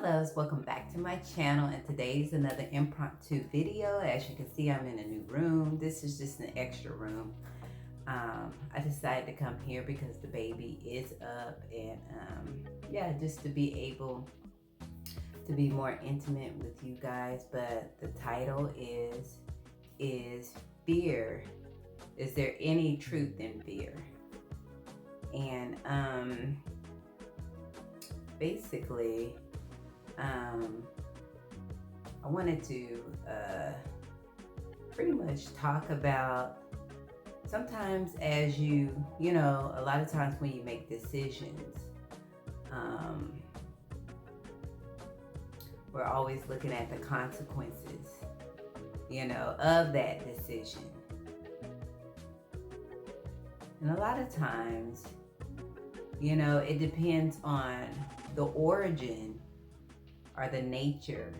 loves, welcome back to my channel, and today's another impromptu video. As you can see, I'm in a new room. This is just an extra room. I decided to come here because the baby is up, and yeah, just to be able to be more intimate with you guys. But the title is fear. Is there any truth in fear? And basically, I wanted to pretty much talk about sometimes as you know, a lot of times when you make decisions, um, we're always looking at the consequences, of that decision. And a lot of times, it depends on the origin or the nature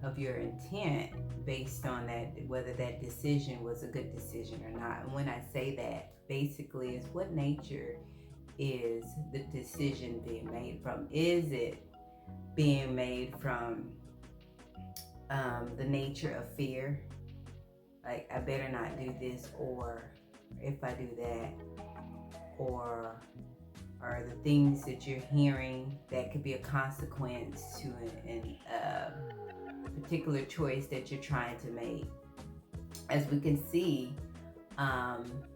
of your intent based on that, whether that decision was a good decision or not. And when I say that, basically is what nature is the decision being made from? Is it being made from the nature of fear? Like, I better not do this, or if I do that, or the things that you're hearing that could be a consequence to a particular choice that you're trying to make. As we can see,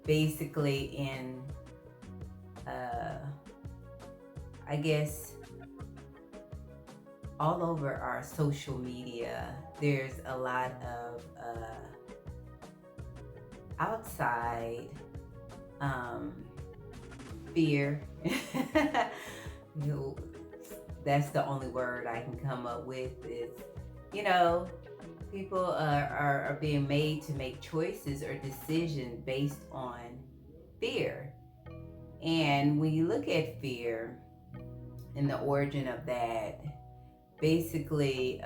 basically in, I guess, all over our social media, there's a lot of outside fear. That's the only word I can come up with. Is, people are being made to make choices or decisions based on fear. And when you look at fear and the origin of that, basically,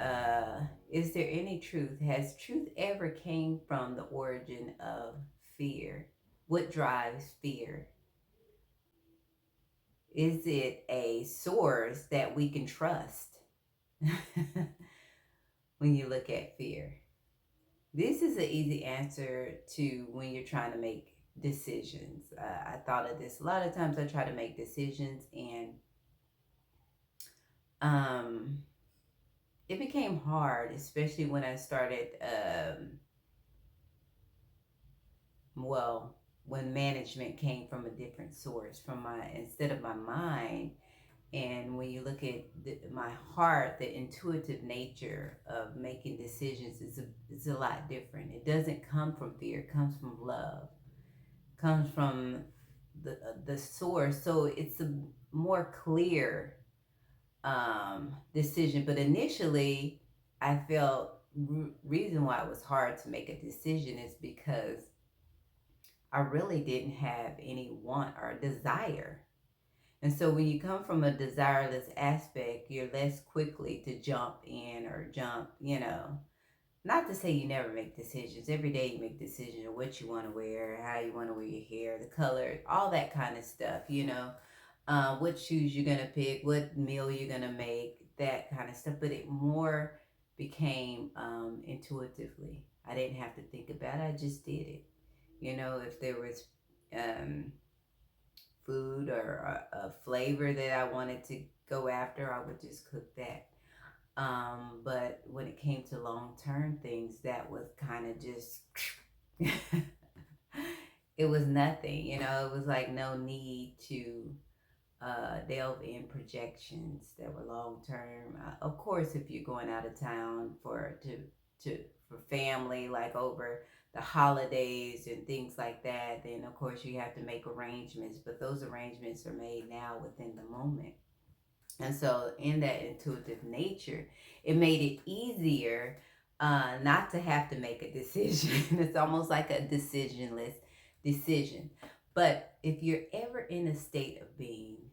is there any truth? Has truth ever came from the origin of fear? What drives fear? Is it a source that we can trust? When you look at fear, this is an easy answer to when you're trying to make decisions. I thought of this a lot of times. I try to make decisions, and it became hard, especially when I started, when management came from a different source, instead of my mind. And when you look at my heart, the intuitive nature of making decisions is a lot different. It doesn't come from fear. It comes from love. It comes from the source. So it's a more clear decision. But initially, I felt reason why it was hard to make a decision is because I really didn't have any want or desire. And so when you come from a desireless aspect, you're less quickly to jump in or not to say you never make decisions. Every day you make decisions of what you want to wear, how you want to wear your hair, the color, all that kind of stuff, what shoes you're going to pick, what meal you're going to make, that kind of stuff. But it more became intuitively. I didn't have to think about it. I just did it. If there was food or a flavor that I wanted to go after, I would just cook that. But when it came to long-term things, that was kind of just, it was nothing, it was like no need to delve in projections that were long-term. Of course, if you're going out of town for family, like over the holidays and things like that, then of course you have to make arrangements, but those arrangements are made now within the moment. And so in that intuitive nature, it made it easier not to have to make a decision. It's almost like a decisionless decision. But if you're ever in a state of being,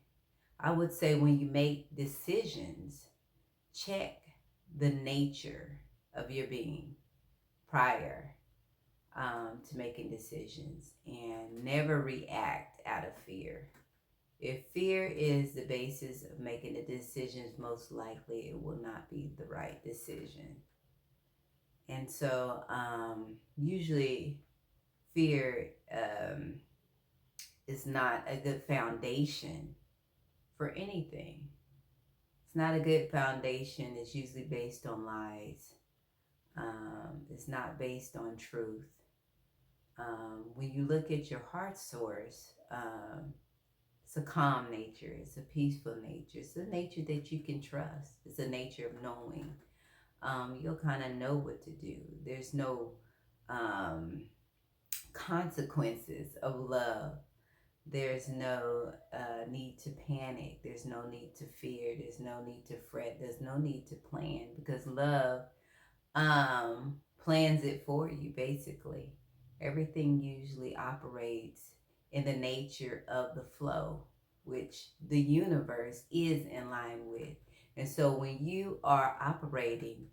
I would say when you make decisions, check the nature of your being prior to making decisions, and never react out of fear. If fear is the basis of making the decisions, most likely it will not be the right decision. And so, usually, fear is not a good foundation for anything. It's not a good foundation. It's usually based on lies. It's not based on truth. When you look at your heart source, it's a calm nature. It's a peaceful nature. It's a nature that you can trust. It's a nature of knowing. You'll kind of know what to do. There's no um, consequences of love. There's no need to panic. There's no need to fear. There's no need to fret. There's no need to plan, because love plans it for you, basically. Everything usually operates in the nature of the flow, which the universe is in line with. And so when you are operating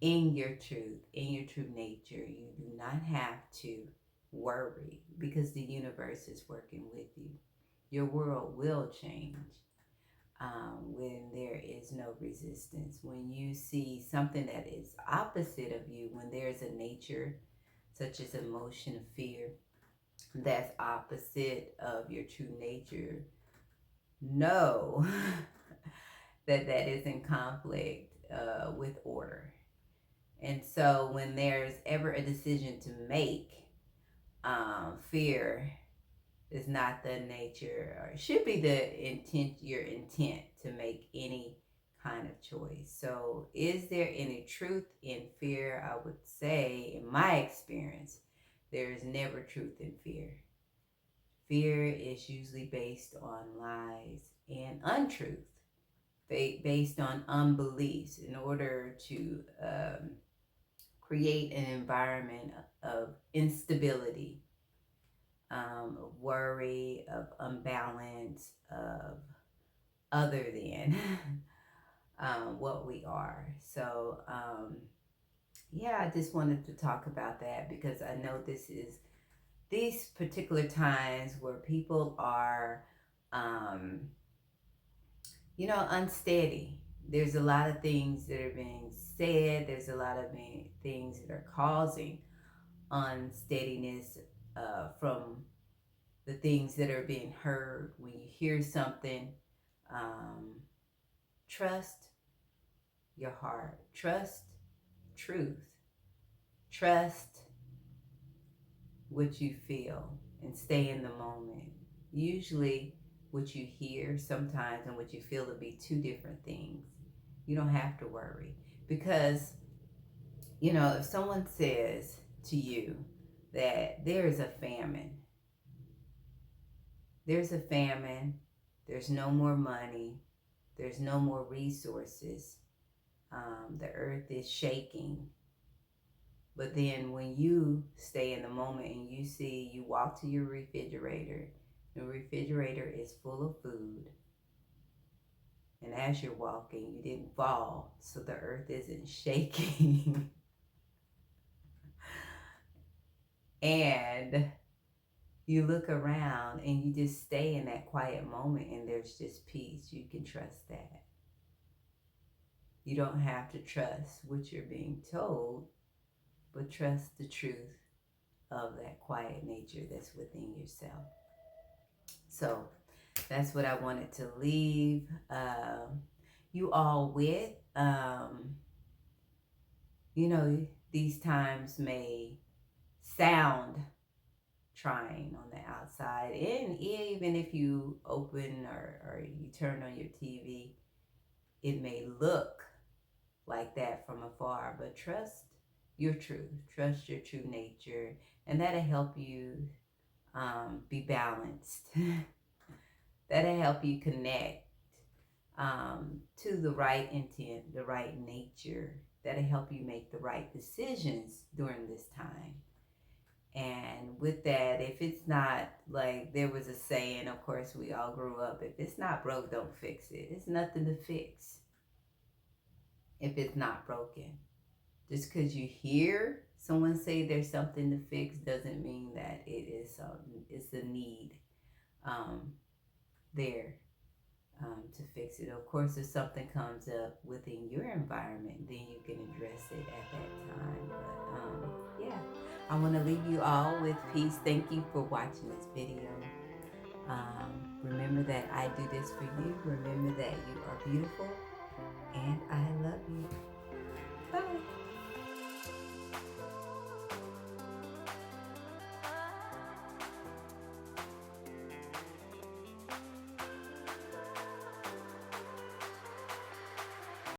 in your truth, in your true nature, you do not have to worry, because the universe is working with you. Your world will change when there is no resistance. When you see something that is opposite of you, when there's a nature such as emotion of fear that's opposite of your true nature, know that that is in conflict with order. And so when there's ever a decision to make, fear is not the nature, or should be the intent, your intent to make any kind of choice. So is there any truth in fear? I would say, in my experience, there is never truth in fear. Fear is usually based on lies and untruth, based on unbeliefs, in order to create an environment of instability, of worry, of unbalance, of other than what we are. So, yeah, I just wanted to talk about that, because I know this is these particular times where people are, unsteady. There's a lot of things that are being said. There's a lot of things that are causing unsteadiness from the things that are being heard. When you hear something, um, trust your heart, trust truth, trust what you feel, and stay in the moment. Usually, what you hear sometimes and what you feel will be two different things. You don't have to worry, because if someone says to you that there's a famine, there's no more money, there's no more resources, the earth is shaking. But then when you stay in the moment and you walk to your refrigerator, the refrigerator is full of food. And as you're walking, you didn't fall, so the earth isn't shaking. And you look around and you just stay in that quiet moment, and there's just peace. You can trust that. You don't have to trust what you're being told, but trust the truth of that quiet nature that's within yourself. So that's what I wanted to leave you all with. These times may sound trying on the outside, and even if you open or you turn on your TV, it may look like that from afar. But trust your truth, trust your true nature, and that'll help you be balanced. That'll help you connect to the right intent, the right nature. That'll help you make the right decisions during this time. And with that, if it's not, like there was a saying, of course we all grew up, if it's not broke, don't fix it. It's nothing to fix if it's not broken. Just because you hear someone say there's something to fix doesn't mean that it's a need. there to fix it. Of course, if something comes up within your environment, then you can address it at that time. But yeah, I want to leave you all with peace. Thank you for watching this video. Remember that I do this for you. Remember that you are beautiful, and I love you.